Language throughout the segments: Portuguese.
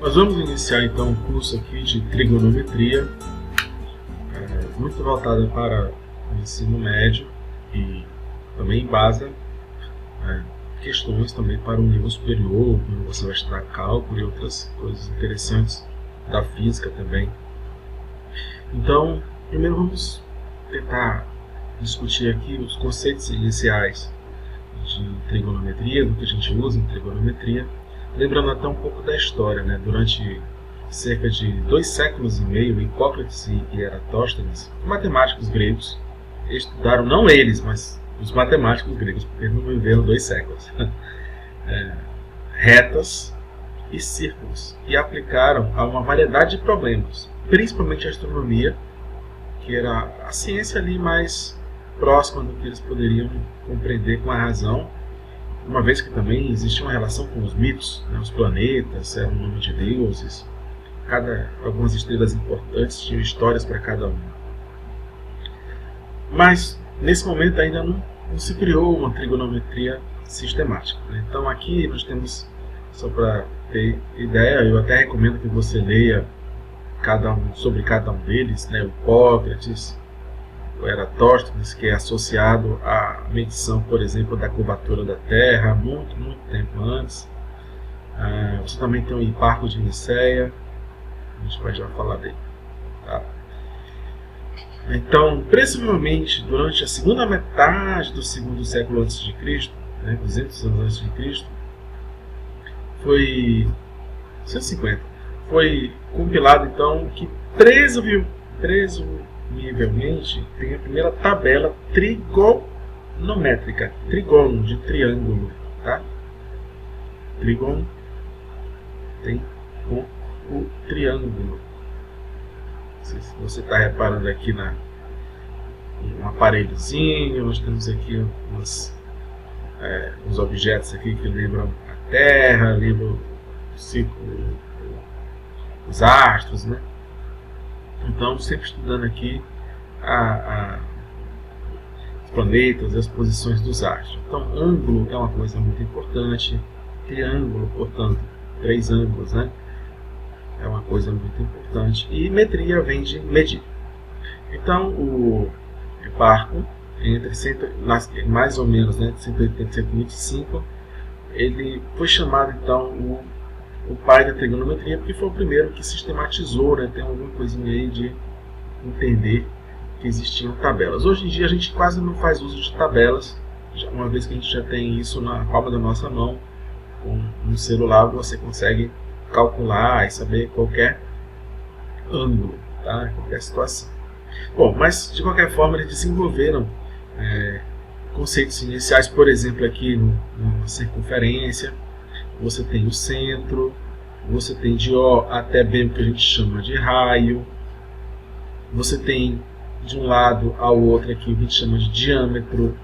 Nós vamos iniciar então um curso aqui de trigonometria, muito voltado para o ensino médio e também embasa questões também para o nível superior, quando você vai estudar cálculo e outras coisas interessantes da física também. Então, primeiro vamos tentar discutir aqui os conceitos iniciais de trigonometria, do que a gente usa em trigonometria, lembrando até um pouco da história, né? Durante cerca de 2 séculos e meio, Hipócrates e Eratóstenes, matemáticos gregos, estudaram, não eles, mas os matemáticos gregos, porque eles não viveram 2 séculos, retas e círculos, e aplicaram a uma variedade de problemas, principalmente a astronomia, que era a ciência ali mais próxima do que eles poderiam compreender com a razão, uma vez que também existia uma relação com os mitos, né? Os planetas eram o nome de deuses, algumas estrelas importantes tinham histórias para cada uma. Mas nesse momento ainda não se criou uma trigonometria sistemática, né? Então aqui nós temos, só para ter ideia, eu até recomendo que você leia sobre cada um deles, né? O Hipócrates, o Eratóstenes, que é associado à medição, por exemplo, da curvatura da Terra, muito tempo antes. Você também tem o Hiparco de Niceia, a gente vai já falar dele. Tá? Então, presumivelmente, durante a segunda metade do segundo século a.C., né, 200 anos antes de Cristo, foi 150, foi compilado então que presumivelmente tem a primeira tabela trigonométrica, trígono de triângulo, tá? Trígono tem o triângulo. Não sei se você está reparando aqui um aparelhozinho, nós temos aqui uns objetos aqui que lembram a Terra, lembram o círculo, os astros, né? Então, sempre estudando aqui os planetas, as posições dos astros. Então, ângulo é uma coisa muito importante. Triângulo, portanto, 3 ângulos, né? É uma coisa muito importante. E metria vem de medir. Então, o Hiparco, mais ou menos, né, de 180 e 125, ele foi chamado, então, o pai da trigonometria, porque foi o primeiro que sistematizou, né? Tem alguma coisinha aí de entender que existiam tabelas. Hoje em dia a gente quase não faz uso de tabelas, uma vez que a gente já tem isso na palma da nossa mão. Com um celular você consegue calcular e saber qualquer ângulo, tá? Qualquer situação. Bom, mas de qualquer forma eles desenvolveram conceitos iniciais, por exemplo, aqui na circunferência. Você tem o centro, você tem de O até B, o que a gente chama de raio. Você tem de um lado ao outro aqui o que a gente chama de diâmetro,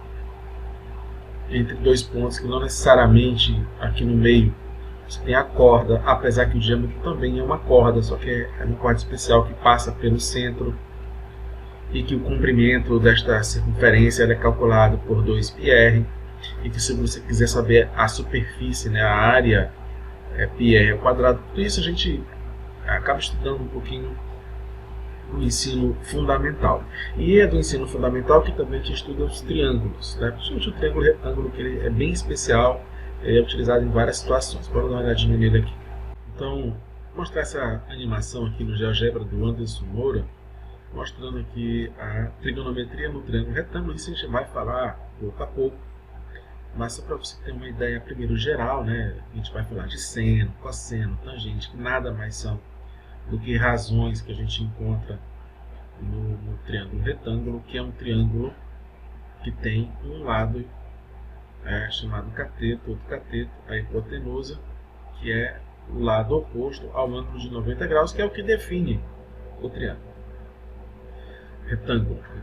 entre 2 pontos, que não necessariamente aqui no meio você tem a corda, apesar que o diâmetro também é uma corda, só que é uma corda especial que passa pelo centro, e que o comprimento desta circunferência é calculado por 2πr. E que se você quiser saber a superfície, né, a área, πr ao quadrado. Tudo isso a gente acaba estudando um pouquinho no ensino fundamental. E é do ensino fundamental que também a gente estuda os triângulos, né? Principalmente o triângulo retângulo, que ele é bem especial, ele é utilizado em várias situações. Bora dar uma olhadinha nele aqui. Então, vou mostrar essa animação aqui no GeoGebra do Anderson Moura, mostrando aqui a trigonometria no triângulo retângulo. Isso a gente vai falar pouco a pouco. Mas só para você ter uma ideia primeiro geral, né, a gente vai falar de seno, cosseno, tangente, que nada mais são do que razões que a gente encontra no triângulo retângulo, que é um triângulo que tem um lado chamado cateto, outro cateto, a hipotenusa, que é o lado oposto ao ângulo de 90 graus, que é o que define o triângulo retângulo, né?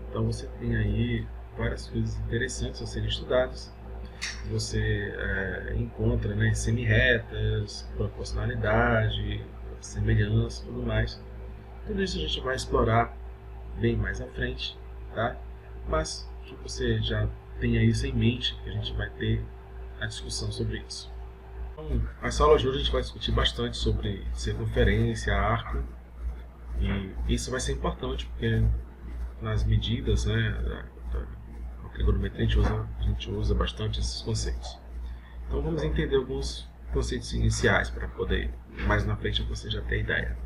Então você tem aí várias coisas interessantes a serem estudadas. Você encontra, né, semi-retas, proporcionalidade, semelhança e tudo mais. Tudo isso a gente vai explorar bem mais à frente, tá? Mas que você já tenha isso em mente, que a gente vai ter a discussão sobre isso. Então, nessa aula de hoje a gente vai discutir bastante sobre circunferência, arco, e isso vai ser importante porque nas medidas, né, da trigonometria a gente usa bastante esses conceitos. Então vamos entender alguns conceitos iniciais para poder, mais na frente, você já ter ideia.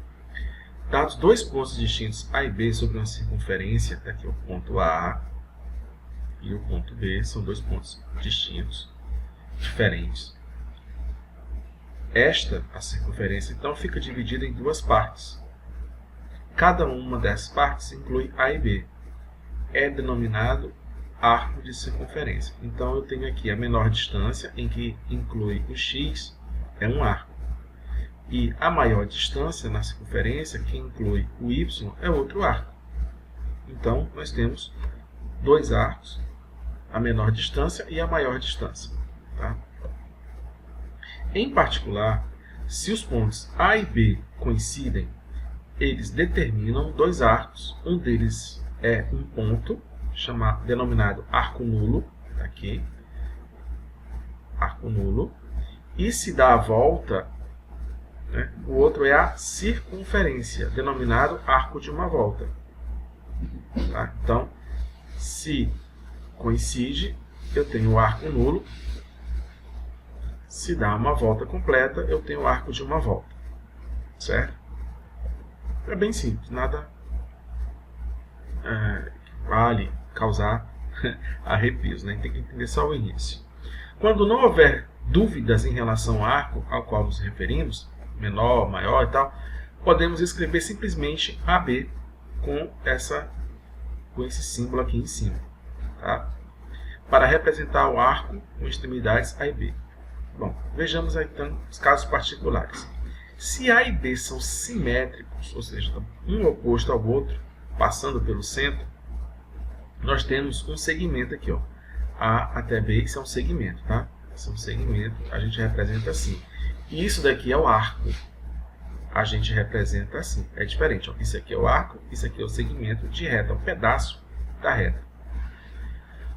Dados dois pontos distintos A e B sobre uma circunferência, aqui o ponto A e o ponto B, são dois pontos distintos, diferentes. A circunferência, então, fica dividida em duas partes. Cada uma dessas partes inclui A e B. É denominado arco de circunferência. Então, eu tenho aqui a menor distância, em que inclui o x, é um arco. E a maior distância na circunferência, que inclui o y, é outro arco. Então, nós temos dois arcos, a menor distância e a maior distância. Tá? Em particular, se os pontos A e B coincidem, eles determinam dois arcos. Um deles é um ponto, denominado arco nulo, aqui, arco nulo, e se dá a volta, né, o outro é a circunferência, denominado arco de uma volta. Tá? Então, se coincide, eu tenho o arco nulo. Se dá uma volta completa, eu tenho o arco de uma volta. Certo? É bem simples, nada vale causar arrepios, né? Tem que entender só o início. Quando não houver dúvidas em relação ao arco ao qual nos referimos, menor, maior e tal, podemos escrever simplesmente AB com esse símbolo aqui em cima. Tá? Para representar o arco com extremidades A e B. Bom, vejamos aí, então os casos particulares. Se A e B são simétricos, ou seja, um oposto ao outro, passando pelo centro, nós temos um segmento aqui, ó. A até B, isso é um segmento, tá? Esse é um segmento, a gente representa assim. E isso daqui é o arco. A gente representa assim. É diferente, ó. Isso aqui é o arco, isso aqui é o segmento de reta, um pedaço da reta.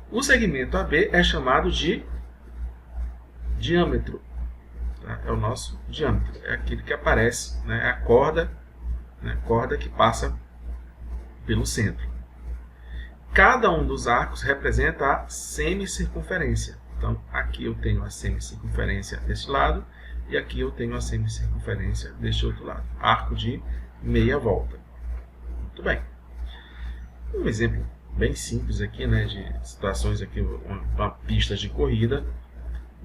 O segmento AB é chamado de diâmetro. Tá? É o nosso diâmetro. É aquele que aparece, né? É a corda, né? Corda que passa pelo centro. Cada um dos arcos representa a semicircunferência. Então, aqui eu tenho a semicircunferência deste lado e aqui eu tenho a semicircunferência deste outro lado. Arco de meia volta. Muito bem. Um exemplo bem simples aqui, né, de situações aqui, uma pista de corrida.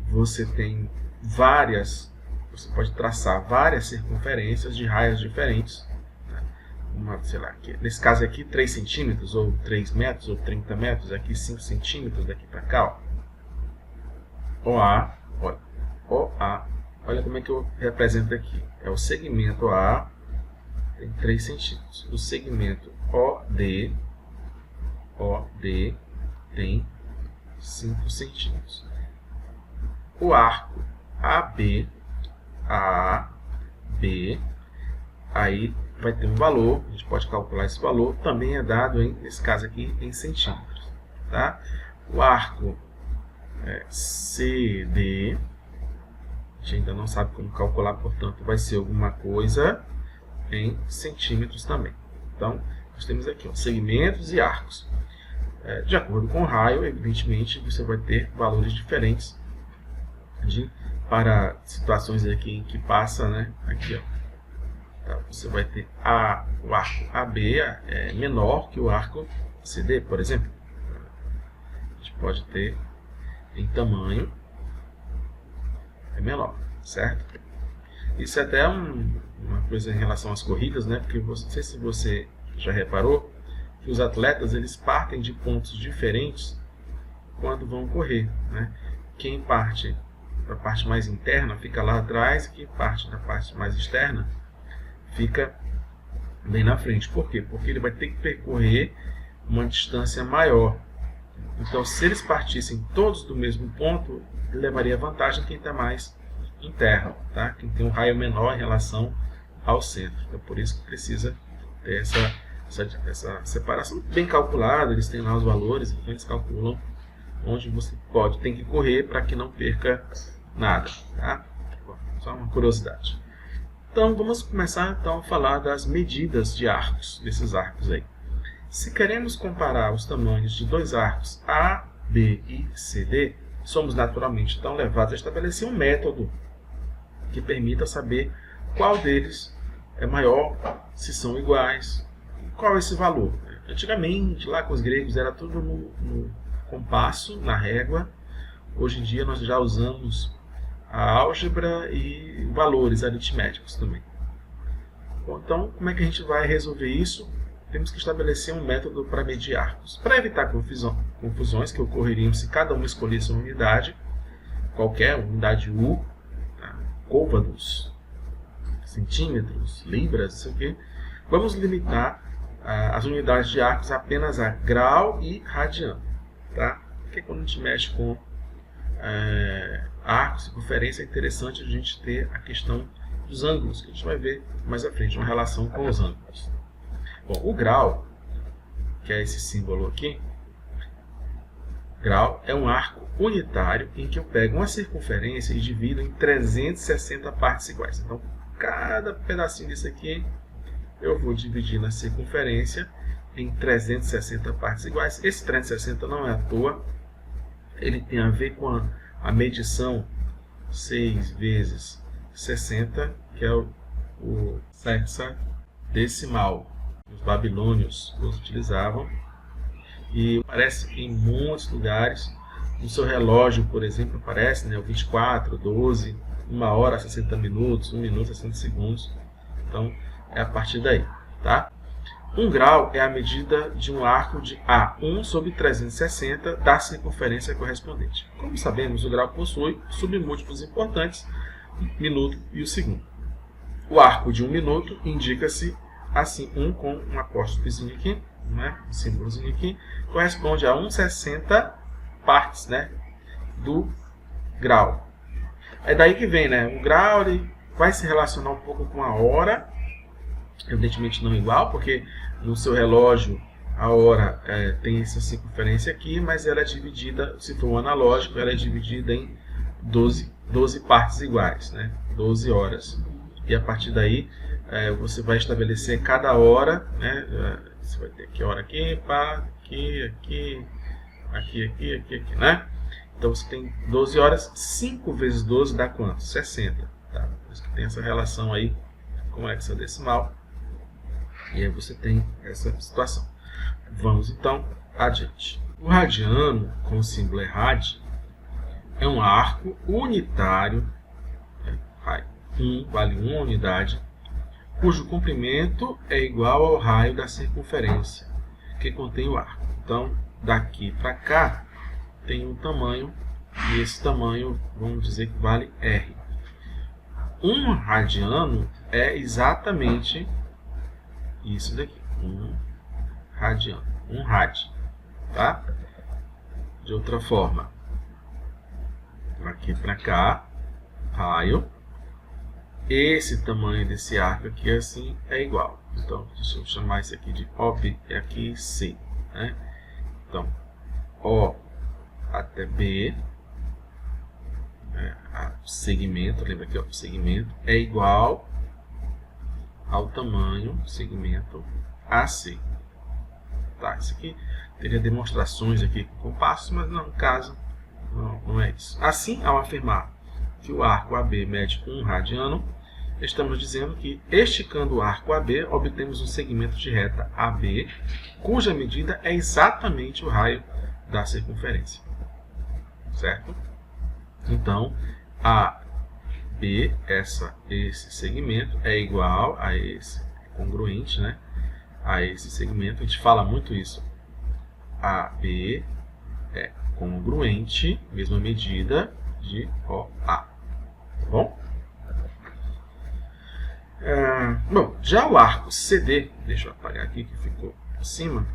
Você tem você pode traçar várias circunferências de raias diferentes. Sei lá, nesse caso aqui 3 centímetros, ou 3 metros, ou 30 metros, aqui 5 centímetros daqui para cá. OA, olha como é que eu represento aqui. É o segmento A, tem 3 centímetros. O segmento OD tem 5 centímetros. O arco AB, aí vai ter um valor, a gente pode calcular esse valor, também é dado, nesse caso aqui, em centímetros. Tá? O arco CD, a gente ainda não sabe como calcular, portanto, vai ser alguma coisa em centímetros também. Então, nós temos aqui segmentos e arcos. De acordo com o raio, evidentemente, você vai ter valores diferentes para situações aqui em que passa, né? Aqui, ó. Tá, você vai ter o arco AB é menor que o arco CD, por exemplo. A gente pode ter em tamanho é menor, certo? Isso é até uma coisa em relação às corridas, né? Porque não sei se você já reparou que os atletas eles partem de pontos diferentes quando vão correr, né? Quem parte da parte mais interna fica lá atrás, e quem parte da parte mais externa fica bem na frente. Por quê? Porque ele vai ter que percorrer uma distância maior. Então, se eles partissem todos do mesmo ponto, levaria vantagem quem está mais interno, tá? Quem tem um raio menor em relação ao centro. Então, por isso que precisa ter essa separação bem calculada. Eles têm lá os valores, então eles calculam onde você tem que correr para que não perca nada, tá? Só uma curiosidade. Então, vamos começar então, a falar das medidas de arcos, desses arcos aí. Se queremos comparar os tamanhos de dois arcos A, B e CD, somos naturalmente então levados a estabelecer um método que permita saber qual deles é maior, se são iguais, qual é esse valor. Antigamente, lá com os gregos, era tudo no compasso, na régua. Hoje em dia nós já usamos a álgebra e valores aritméticos também. Bom, então, como é que a gente vai resolver isso? Temos que estabelecer um método para medir arcos. Para evitar confusões que ocorreriam se cada um escolhesse uma unidade, qualquer unidade U, tá? Côvados, centímetros, libras, isso aqui, vamos limitar as unidades de arcos apenas a grau e radiano. Tá? Porque quando a gente mexe com arcos, circunferência, é interessante a gente ter a questão dos ângulos, que a gente vai ver mais à frente, uma relação com os ângulos. Bom, o grau, que é esse símbolo aqui, grau é um arco unitário em que eu pego uma circunferência e divido em 360 partes iguais. Então, cada pedacinho disso aqui eu vou dividir na circunferência em 360 partes iguais. Esse 360 não é à toa, ele tem a ver com a medição 6 vezes 60, que é o hexadecimal. Os babilônios os utilizavam e aparece em muitos lugares. No seu relógio, por exemplo, aparece, né, o 24, 12, 1 hora 60 minutos, 1 minuto 60 segundos. Então, é a partir daí. Tá? 1 grau é a medida de um arco de A1 sobre 360 da circunferência correspondente. Como sabemos, o grau possui submúltiplos importantes, minuto e o segundo. O arco de 1 minuto indica-se assim, 1 com um apóstrofozinho aqui, né, um símbolozinho aqui, corresponde a 1,60 partes, né, do grau. É daí que vem, né, o grau ele vai se relacionar um pouco com a hora, evidentemente não igual, porque no seu relógio a hora tem essa circunferência aqui, mas ela é dividida, se for um analógico, ela é dividida em 12 partes iguais, né, 12 horas. E a partir daí você vai estabelecer cada hora, né? Você vai ter aqui hora aqui, pá, aqui, né? Então você tem 12 horas, 5 vezes 12 dá quanto? 60. Tá? Por isso que tem essa relação aí com o hexadecimal. E aí você tem essa situação. Vamos então adiante. O radiano, com o símbolo rad, é um arco unitário, vale 1 unidade, cujo comprimento é igual ao raio da circunferência que contém o arco. Então, daqui para cá tem um tamanho, e esse tamanho, vamos dizer que vale R. 1 radiano é exatamente isso daqui, 1 radiano, 1 rad, tá? De outra forma, daqui para cá, raio. Esse tamanho desse arco aqui assim é igual. Então, deixa eu chamar isso aqui de OB e aqui C. Né? Então, O até B, segmento, lembra que o segmento é igual ao tamanho segmento AC. Tá, isso aqui teria demonstrações aqui com compassos, mas não, no caso não é isso. Assim, ao afirmar que o arco AB mede 1 radiano, estamos dizendo que, esticando o arco AB, obtemos um segmento de reta AB, cuja medida é exatamente o raio da circunferência. Certo? Então, AB, esse segmento, é igual a esse, congruente, né, a esse segmento. A gente fala muito isso. AB é congruente, mesma medida de OA. Tá bom? Bom, já o arco CD, deixa eu apagar aqui que ficou por cima.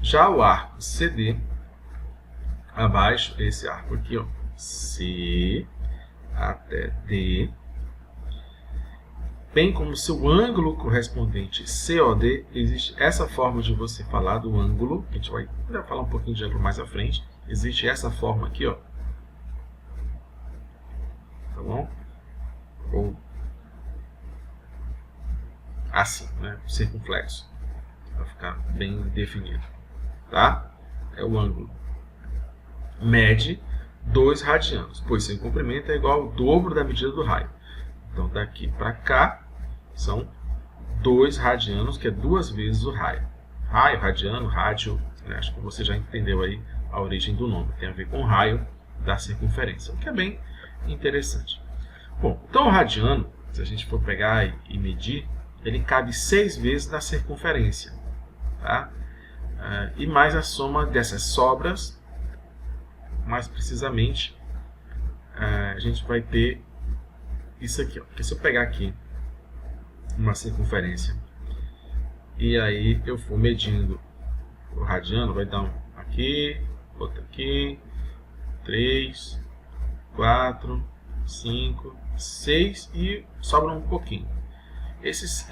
Já o arco CD, abaixo, esse arco aqui, ó, C até D, bem como seu ângulo correspondente COD, existe essa forma de você falar do ângulo, que a gente vai falar um pouquinho de ângulo mais à frente. Existe essa forma aqui, ó. Tá bom? Ou assim, né? Circunflexo, para ficar bem definido, tá? É o ângulo. Mede 2 radianos, pois seu comprimento é igual ao dobro da medida do raio. Então, daqui para cá, são 2 radianos, que é 2 vezes o raio. Raio, radiano, rádio, né? Acho que você já entendeu aí a origem do nome. Tem a ver com o raio da circunferência, o que é bem interessante. Bom, então o radiano, se a gente for pegar e medir, ele cabe 6 vezes na circunferência, tá? E mais a soma dessas sobras, mais precisamente, a gente vai ter isso aqui, ó. Porque se eu pegar aqui uma circunferência e aí eu for medindo o radiano, vai dar um aqui, outro aqui, 3, 4, 5, 6 e sobra um pouquinho. Esses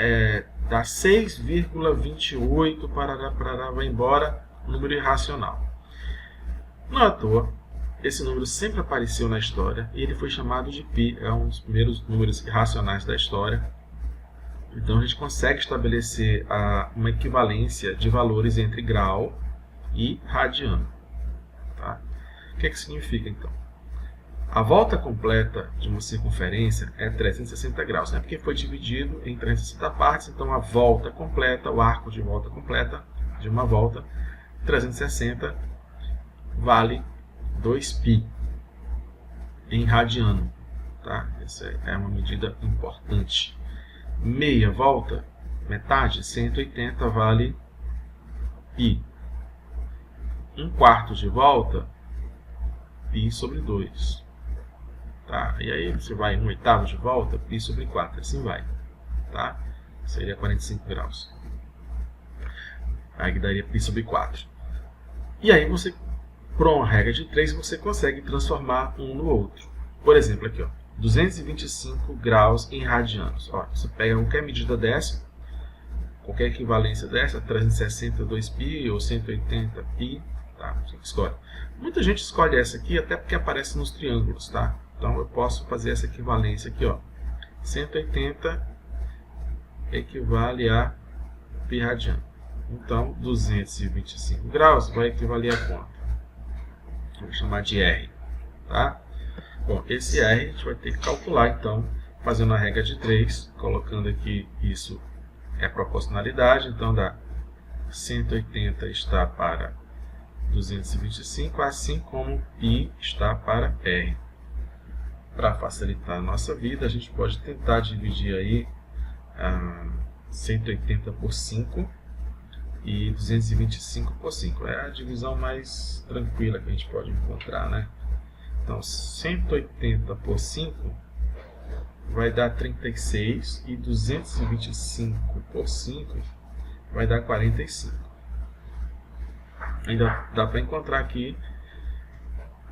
dá 6,28 para vai embora, número irracional. Não é à toa, esse número sempre apareceu na história e ele foi chamado de π, é um dos primeiros números irracionais da história. Então a gente consegue estabelecer uma equivalência de valores entre grau e radiano. Tá? O que significa então? A volta completa de uma circunferência é 360 graus, né? Porque foi dividido em 360 partes, então a volta completa, o arco de volta completa de uma volta, 360, vale 2π em radiano. Tá? Essa é uma medida importante. Meia volta, metade, 180, vale π. Um quarto de volta, π sobre 2. Tá? E aí você vai um oitavo de volta, π sobre 4, assim vai. Tá? Seria 45 graus. Aí daria π sobre 4. E aí você, por uma regra de 3, você consegue transformar um no outro. Por exemplo, aqui, ó, 225 graus em radianos. Ó, você pega qualquer medida dessa, qualquer equivalência dessa, 360 2π ou 180 π, tá? Você escolhe. Muita gente escolhe essa aqui até porque aparece nos triângulos, tá? Então eu posso fazer essa equivalência aqui, ó. 180 equivale a π radiano. Então 225 graus vai equivaler a quanto? Vou chamar de R, tá? Bom, esse R a gente vai ter que calcular, então, fazendo a regra de 3, colocando aqui isso é proporcionalidade, então dá 180 está para 225, assim como π está para R. Para facilitar a nossa vida, a gente pode tentar dividir aí 180 por 5 e 225 por 5. É a divisão mais tranquila que a gente pode encontrar, né? Então, 180 por 5 vai dar 36 e 225 por 5 vai dar 45. Ainda dá para encontrar aqui,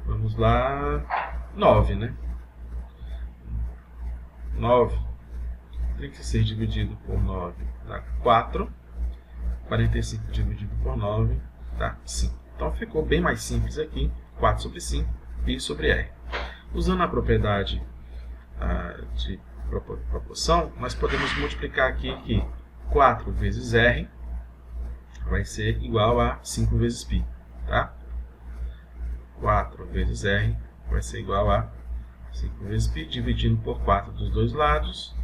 vamos lá, 9, né? 9, 36 dividido por 9 dá 4, 45 dividido por 9 dá 5. Então ficou bem mais simples aqui, 4 sobre 5, π sobre R. Usando a propriedade de proporção, nós podemos multiplicar aqui que 4 vezes R vai ser igual a 5 vezes π. Tá? 4 vezes R vai ser igual a 5 vezes π, dividindo por 4 dos dois lados.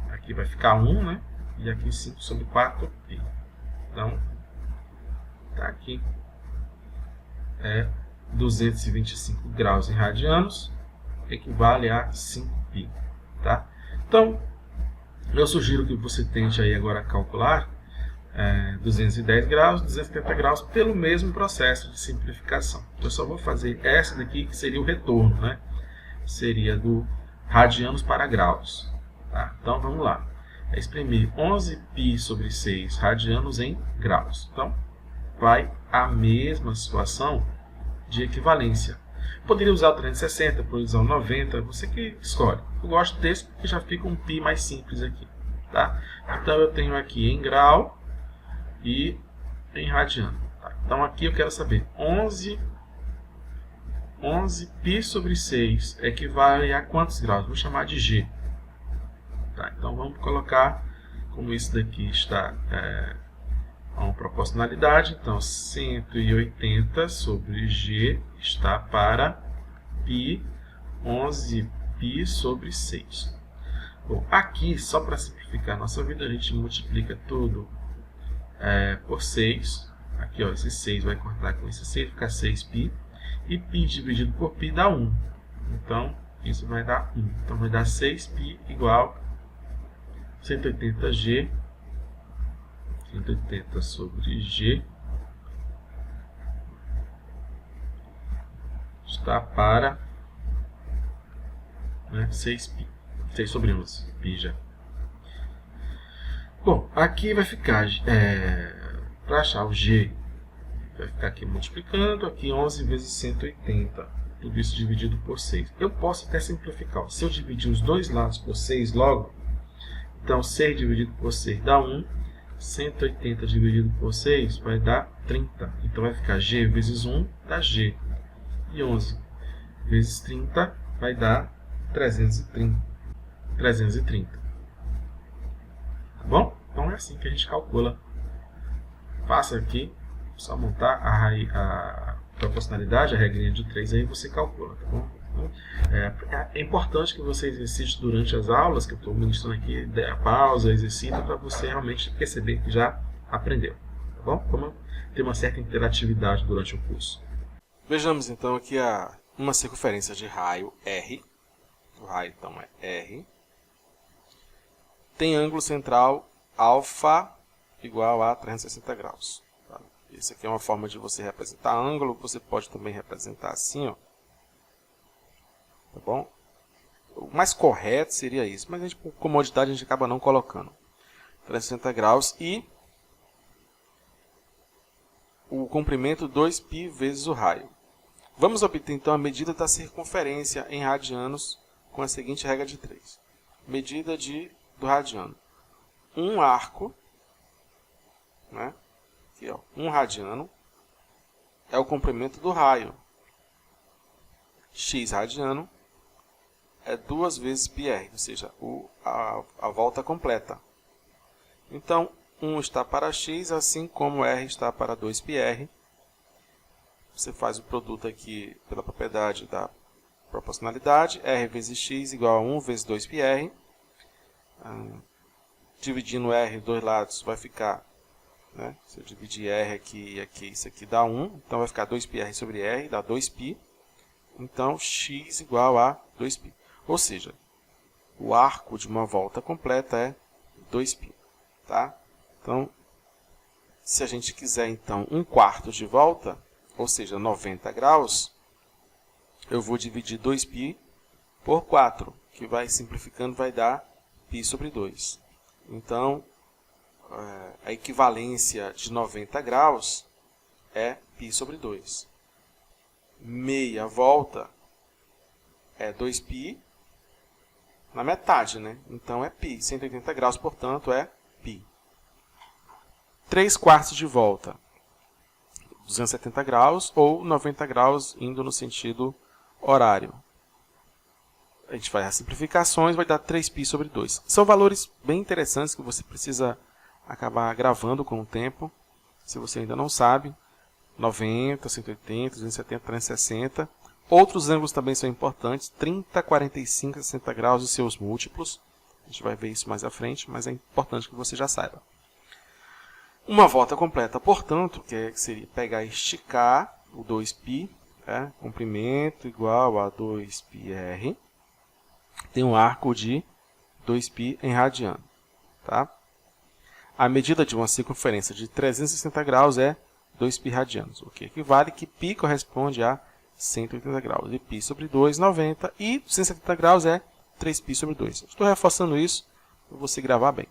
Aqui vai ficar 1, né? E aqui 5 sobre 4 π. Então, tá aqui. É 225 graus em radianos, equivale a 5π. Tá? Então, eu sugiro que você tente aí agora calcular 210 graus, 270 graus, pelo mesmo processo de simplificação. Eu só vou fazer essa daqui, que seria o retorno, né? Seria do radianos para graus. Tá? Então, vamos lá. É exprimir 11π sobre 6 radianos em graus. Então, vai a mesma situação de equivalência. Poderia usar o 360, poderia usar o 90, você que escolhe. Eu gosto desse porque já fica um π mais simples aqui. Tá? Então, eu tenho aqui em grau e em radiano. Tá? Então aqui eu quero saber 11 11π sobre 6 equivale a quantos graus? Vou chamar de G. Tá, então vamos colocar, como isso daqui está a uma proporcionalidade, então 180 sobre G está para π, 11π sobre 6. Bom, aqui, só para simplificar a nossa vida, a gente multiplica tudo por 6. Aqui, ó, esse 6 vai cortar com esse 6, fica 6π. E π dividido por π dá 1. Então, isso vai dar 1. Então, vai dar 6π igual 180G. 180 sobre G está para 6π. 6 sobre 11, π já. Bom, aqui vai ficar, para achar o G, vai ficar aqui multiplicando, aqui 11 vezes 180, tudo isso dividido por 6. Eu posso até simplificar, ó. Se eu dividir os dois lados por 6 logo, então 6 dividido por 6 dá 1, 180 dividido por 6 vai dar 30. Então vai ficar G vezes 1 dá G, e 11 vezes 30 vai dar 330. Tá bom? Então é assim que a gente calcula. Faça aqui, só montar a proporcionalidade, a regrinha de 3, aí você calcula, tá bom? Então, é importante que você exercite durante as aulas, que eu estou ministrando aqui, dê a pausa, exercita, para você realmente perceber que já aprendeu, tá bom? Como ter uma certa interatividade durante o curso. Vejamos então aqui uma circunferência de raio R, o raio então é R, tem ângulo central alfa igual a 360 graus. Tá? Isso aqui é uma forma de você representar ângulo, você pode também representar assim, ó. Tá bom? O mais correto seria isso, mas por comodidade a gente acaba não colocando. 360 graus e o comprimento 2π vezes o raio. Vamos obter então a medida da circunferência em radianos com a seguinte regra de 3. Medida do radiano. Um arco, né? Aqui, ó, 1 radiano é o comprimento do raio. X radiano é 2 vezes πr, ou seja, a volta completa. Então, 1 está para x, assim como r está para 2πr. Você faz o produto aqui pela propriedade da proporcionalidade, r vezes x igual a 1 vezes 2πr. Dividindo r dois lados vai ficar, né? Se eu dividir r aqui e aqui, isso aqui dá 1, então vai ficar 2πr sobre r, dá 2π. Então, x igual a 2π. Ou seja, o arco de uma volta completa é 2π. Tá? Então, se a gente quiser então 1/4 de volta, ou seja, 90 graus, eu vou dividir 2π por 4, que vai simplificando, vai dar π sobre 2. Então, a equivalência de 90 graus é π sobre 2. Meia volta é 2π na metade, né? Então é π. 180 graus, portanto, é π. 3/4 de volta, 270 graus ou 90 graus indo no sentido horário. A gente faz as simplificações, vai dar 3π sobre 2. São valores bem interessantes que você precisa acabar gravando com o tempo. Se você ainda não sabe, 90, 180, 270, 360. Outros ângulos também são importantes, 30, 45, 60 graus e seus múltiplos. A gente vai ver isso mais à frente, mas é importante que você já saiba. Uma volta completa, portanto, que seria pegar e esticar o 2π, né? Comprimento igual a 2πr. Tem um arco de 2π em radiano. Tá? A medida de uma circunferência de 360 graus é 2π radianos, o que equivale que π corresponde a 180 graus. E π sobre 2, 90. E 170 graus é 3π sobre 2. Estou reforçando isso para você gravar bem.